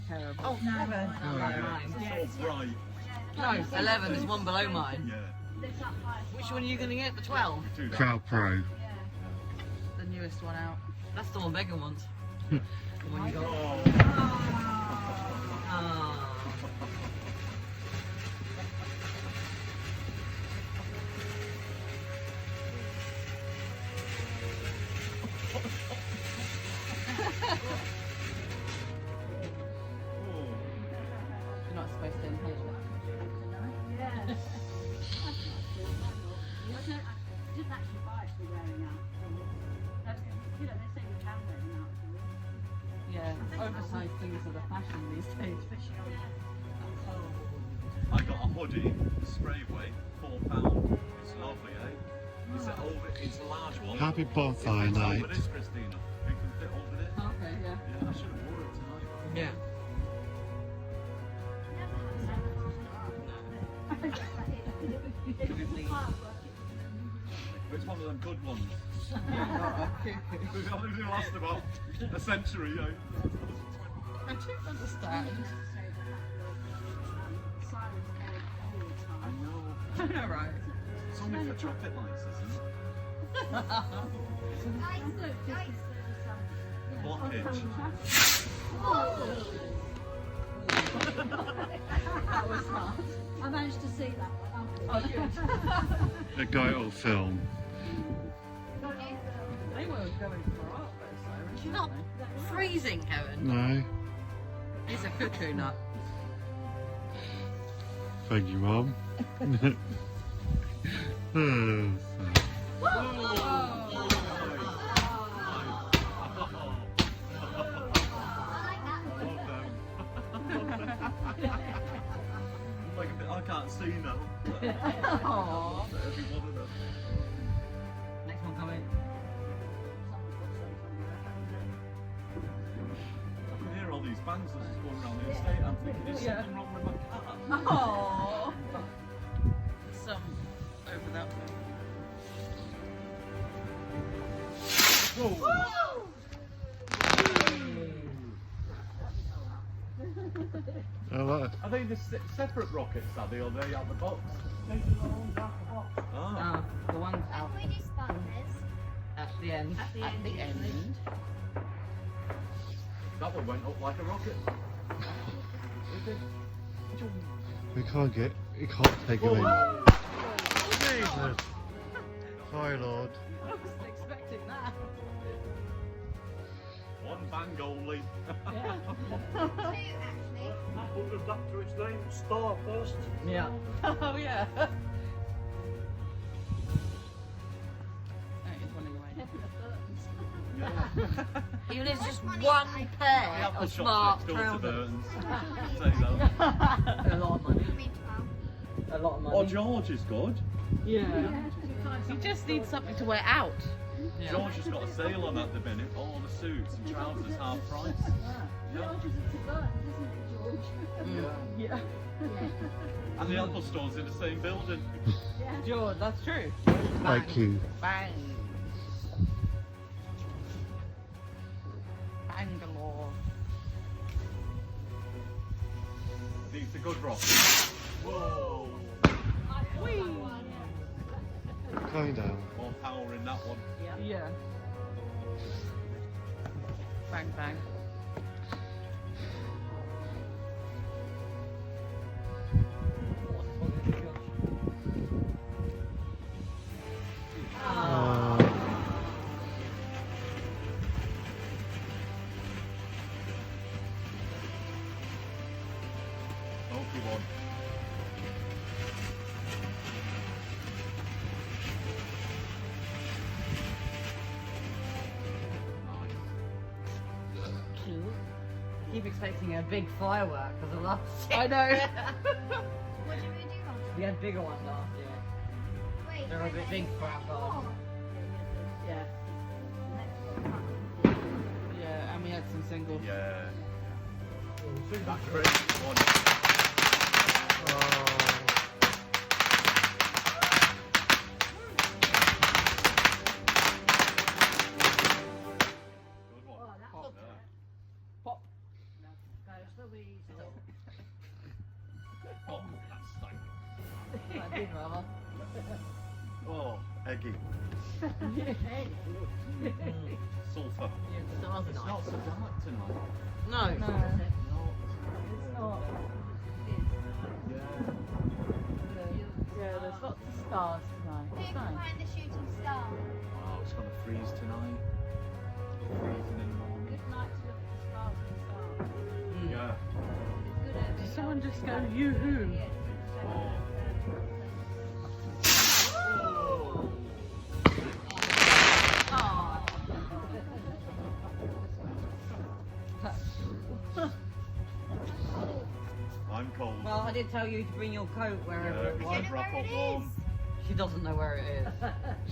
Terrible. Oh, 7. It's all bright. No, 11 is one below mine. Yeah. Which one are you going to get? The 12? Do that. Crowd Pro. The newest one out. That's the one Megan wants. The one you got. Oh. Ah. You're not supposed to inhale that. Yeah, oversized things are the fashion these days. I got a hoodie, spray weight, £4. It's lovely, eh? It's it's a large one. Happy It bonfire fits night. over this, Christina. It can fit over this. Okay, yeah. Yeah, I should have worn it tonight. Yeah. It's one of them good ones. It's only last about a century, you know. I don't understand. I know. Alright. It's only for traffic lights, isn't it? Blockage. That was smart. I managed to see that one. Oh, good. A guy will film. They were going for art though, so You're not freezing, Kevin. No. He's a cuckoo nut. Thank you, Mum. Like a bit, I can't see now. Aww. Every one of them. Next one coming. I can hear all these bangs that's just going around the estate. I'm thinking, is Yeah. something wrong with my cat? Aww. Some over that way. Whoa. I like Are they the separate rockets, are they, or are they out the box? Ah. Ah, the ones out at the end. At the end. That one went up like a rocket. we can't take him in. Whoa. Jesus. Sorry, Lord. I wasn't expecting that. One bang only. Yeah. Apple lived up to its name, Star first. Yeah. Oh yeah. Oh, he's running away. Yeah. Even if it's just one The pair apple of shop's smart next door to trousers. Burton's. Say that. A lot of money. A lot of money. Oh, George is good. Yeah. You just need something to wear out. Yeah. George has got a sale on at the minute. All the suits and trousers half price. Yeah. Yeah. And the Apple Store's in the same building. George, that's true. Thank you. Bang. Bangalore. It's a good rock. Whoa. Going down. More power in that one. Yeah. Bang bang. Smoky one. Keep expecting a big firework for the last year. I know. What did we do last We had bigger ones last year. Wait, They're a bit big for our garden. Yeah. Yeah, and we had some singles. Yeah. That great one. Good one. Pop. Oh, that stank. That did rather. Oh, eggy. Sulphur. Yeah, stars It's are not nice. so dark tonight. No. It's not. Yeah, there's lots of stars tonight. Who It's can nice. find the shooting star? Oh, it's going to freeze tonight. Freezing in the morning. Good night to look at the stars and stars. Yeah. It's good at Did someone just go yoo-hoo? Oh. I'm cold. Well, I did tell you to bring your coat wherever Yeah, it we was. should wrap up warm. She doesn't know where it is.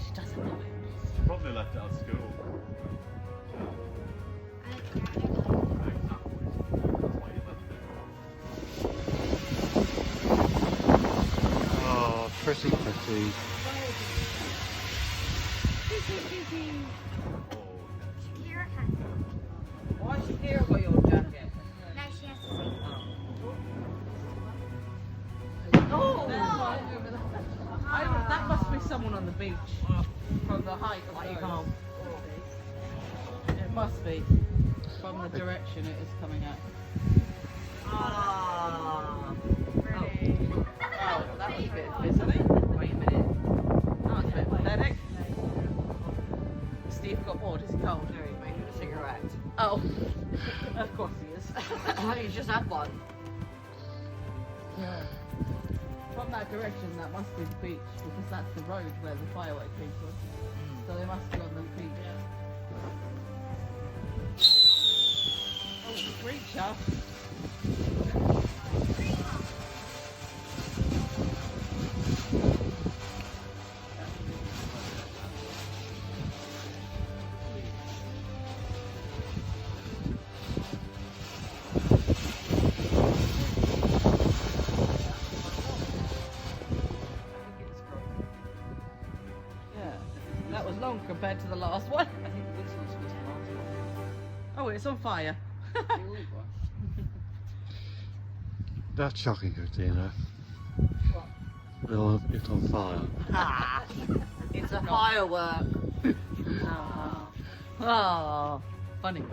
She doesn't know it. She probably left it at school. Exactly. That's why you left it. Oh, pretty, pretty. Oh, Shakira has it. Why has Shakira got your jacket? No, she has to see. Oh! That must be someone on the beach from the height of Like you those. can't. It must be from the direction it is coming at. Ah. Oh, that was a bit busy. Wait a minute. That was a bit pathetic. Steve got bored. Is he cold? No, he's making a cigarette. Oh, of course he is. He's just had one. From that direction, that must be the beach because that's the road where the fireworks came from. So they must be on the beach. Oh, creature! Yeah, that was long compared to the last one. I think this one's supposed to last. Oh, it's on fire. That's shocking, Christina. Well, it's on fire. Ah, it's a firework. Oh, funny.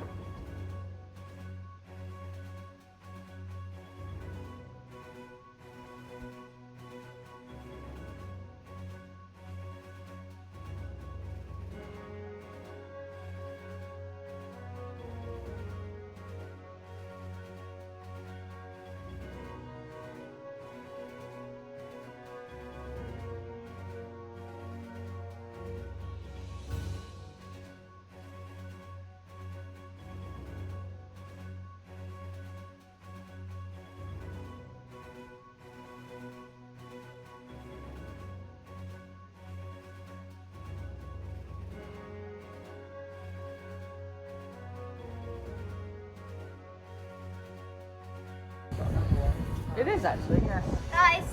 It is actually, yes. Guys,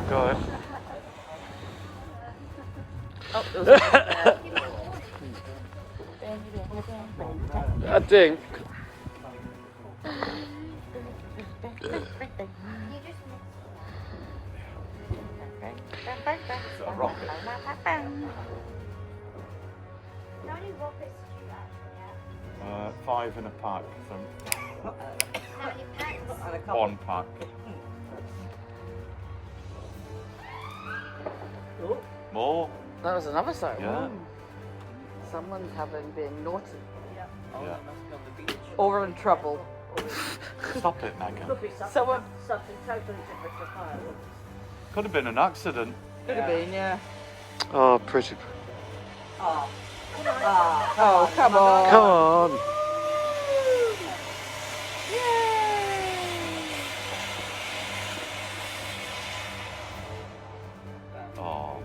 Go ahead. Oh, there was I think. you just It's a rocket. how many rockets did you actually have? 5 in a pack, I think. How many packs? One pack. More? That was another song. Yeah. Someone's having been naughty Yeah. or in trouble. Stop it, Megan. Someone Something totally different to fireworks. Could have been an accident. could have been, yeah. Oh, pretty. Oh. Oh, come on. Come on. Oh.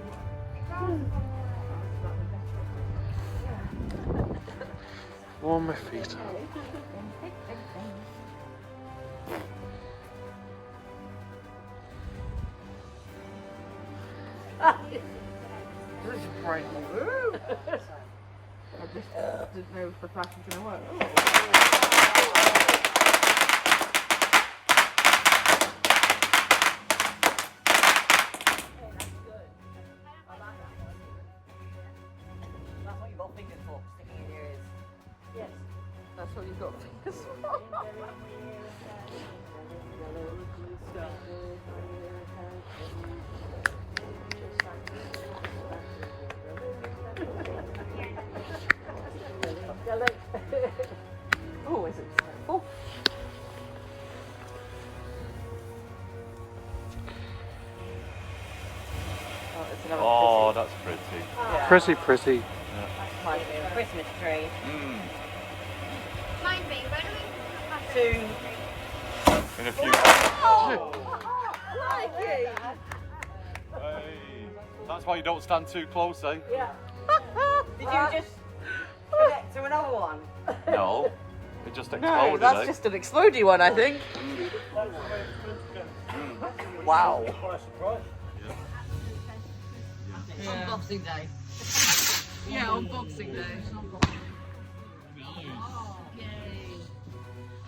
Warm my feet up. This is bright. didn't know if the flash was going to work. Oh. That's what you've got fingers for, sticking in your ears. Yes, that's what you've got fingers for. Oh, is it? Oh. Oh, it's another Oh, that's pretty. Yeah. Pretty, pretty. That's my Christmas tree. Mm. Mind me, when are we put Soon. In a few. Oh, I like it. Hey, that's why you don't stand too close, eh? Yeah. Did you just connect to another one? No, it just exploded. No, that's eh? just an explodey one, I think. Wow. By surprise. Yeah. Boxing Day. Yeah, on Boxing Day.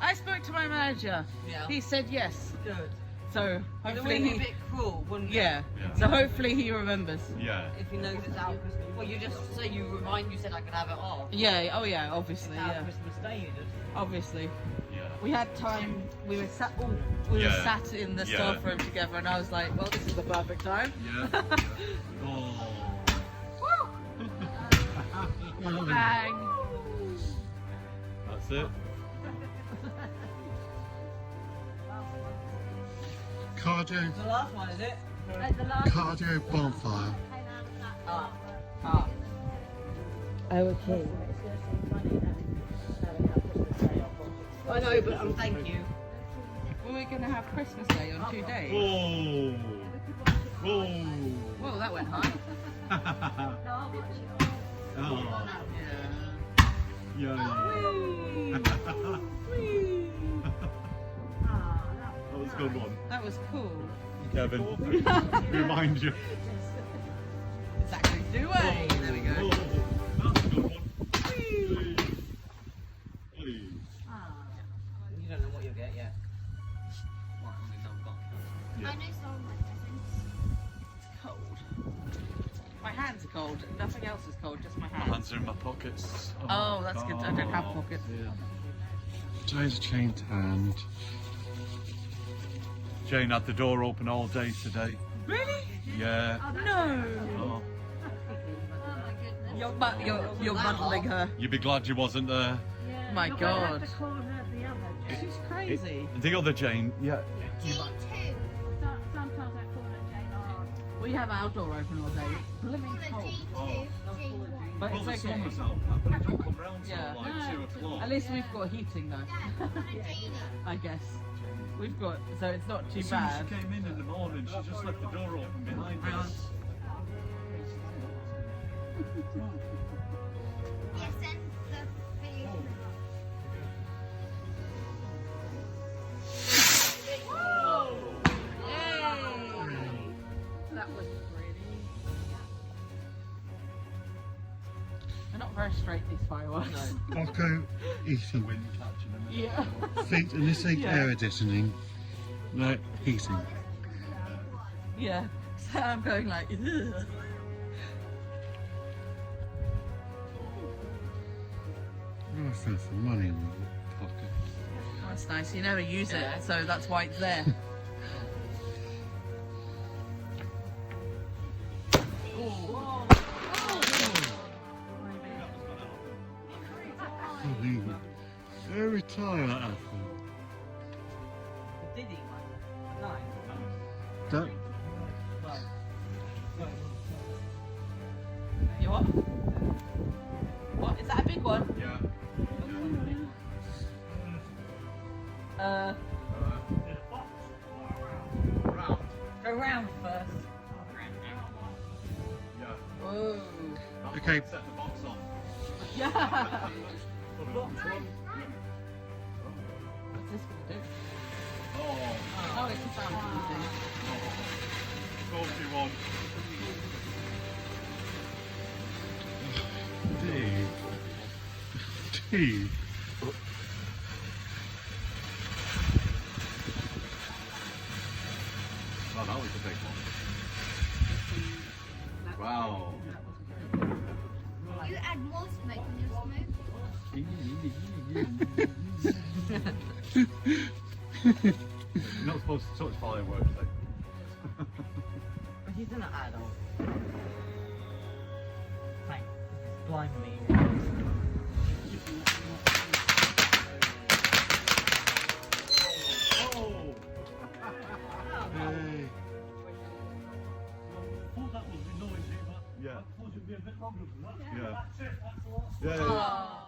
I spoke to my manager. Yeah. He said yes. Good. So It hopefully would be a he, bit cruel, wouldn't it? yeah. Yeah. So hopefully he remembers. Yeah. If he knows it's out Christmas. Well, you just say you said I could have it off. Yeah. Oh yeah. Obviously. It's out Yeah. Christmas Day, you did. Obviously. Yeah. We had time. We were sat. We Yeah. were sat in the Yeah. staff room together, and I was like, "Well, this is the perfect time." Yeah. Oh. Bang. That's it. Cardio, The last one, is it? cardio bonfire. Ah. Okay. I know, but thank you. Well, we're gonna have Christmas Day on 2 days. Whoa. Whoa. Whoa, that went high. Oh. Yeah. Yeah. That was a good one. That was cool. Kevin, remind you. Exactly. Do it. There we Oh, go. that's a good one. Hey. You don't know what you'll get yet. I know some of my presents. It's cold. My hands are cold. Nothing else is cold. Just my My hands. hands are in my pockets. Oh, that's good. I don't have pockets. Yeah. Jane's chained hand. Jane had the door open all day today. Really? Yeah. No. Oh. You're muddling her. You'd be glad you wasn't there. My God. She's crazy. The other Jane, yeah. Jane too. We have our door open all day. It's blooming cold. Jane too. Jane one. But Well, the it's okay. summer's out, but it don't come round till Yeah. like 2 o'clock. At least we've got heating though, Janie. I guess. We've got, so it's not too As soon as bad. she came in the morning, she just left the door open behind us. Yes, and the video. That was pretty. They're not very straight, these fireworks. Occo eating. Wind catching them. Yeah. Feet, and this ain't Yeah. air conditioning. Like heating. Yeah. So I'm going like, ugh. I found some money in my pocket. Oh, that's nice. You never use it, so that's why it's there. Every time that happens. Did he? No. Don't. You what? What? Is that a big one? Yeah. Round. Go round first. Yeah. Whoa. That's Okay. why I set the box on. Yeah. The box on. What's this gonna do? Oh. Oh, it's a sound thing. Salty one. Dave. Hey. Oh, that was a big one. Wow. You add more smoke in your smoke. You're not supposed to touch fireworks, though. But he's an adult. Fine. Blindly. Oh! Hey. thought that would be noisy, but Yeah. I thought it'd be a bit longer than that. Yeah. That's it, that's all. Yeah.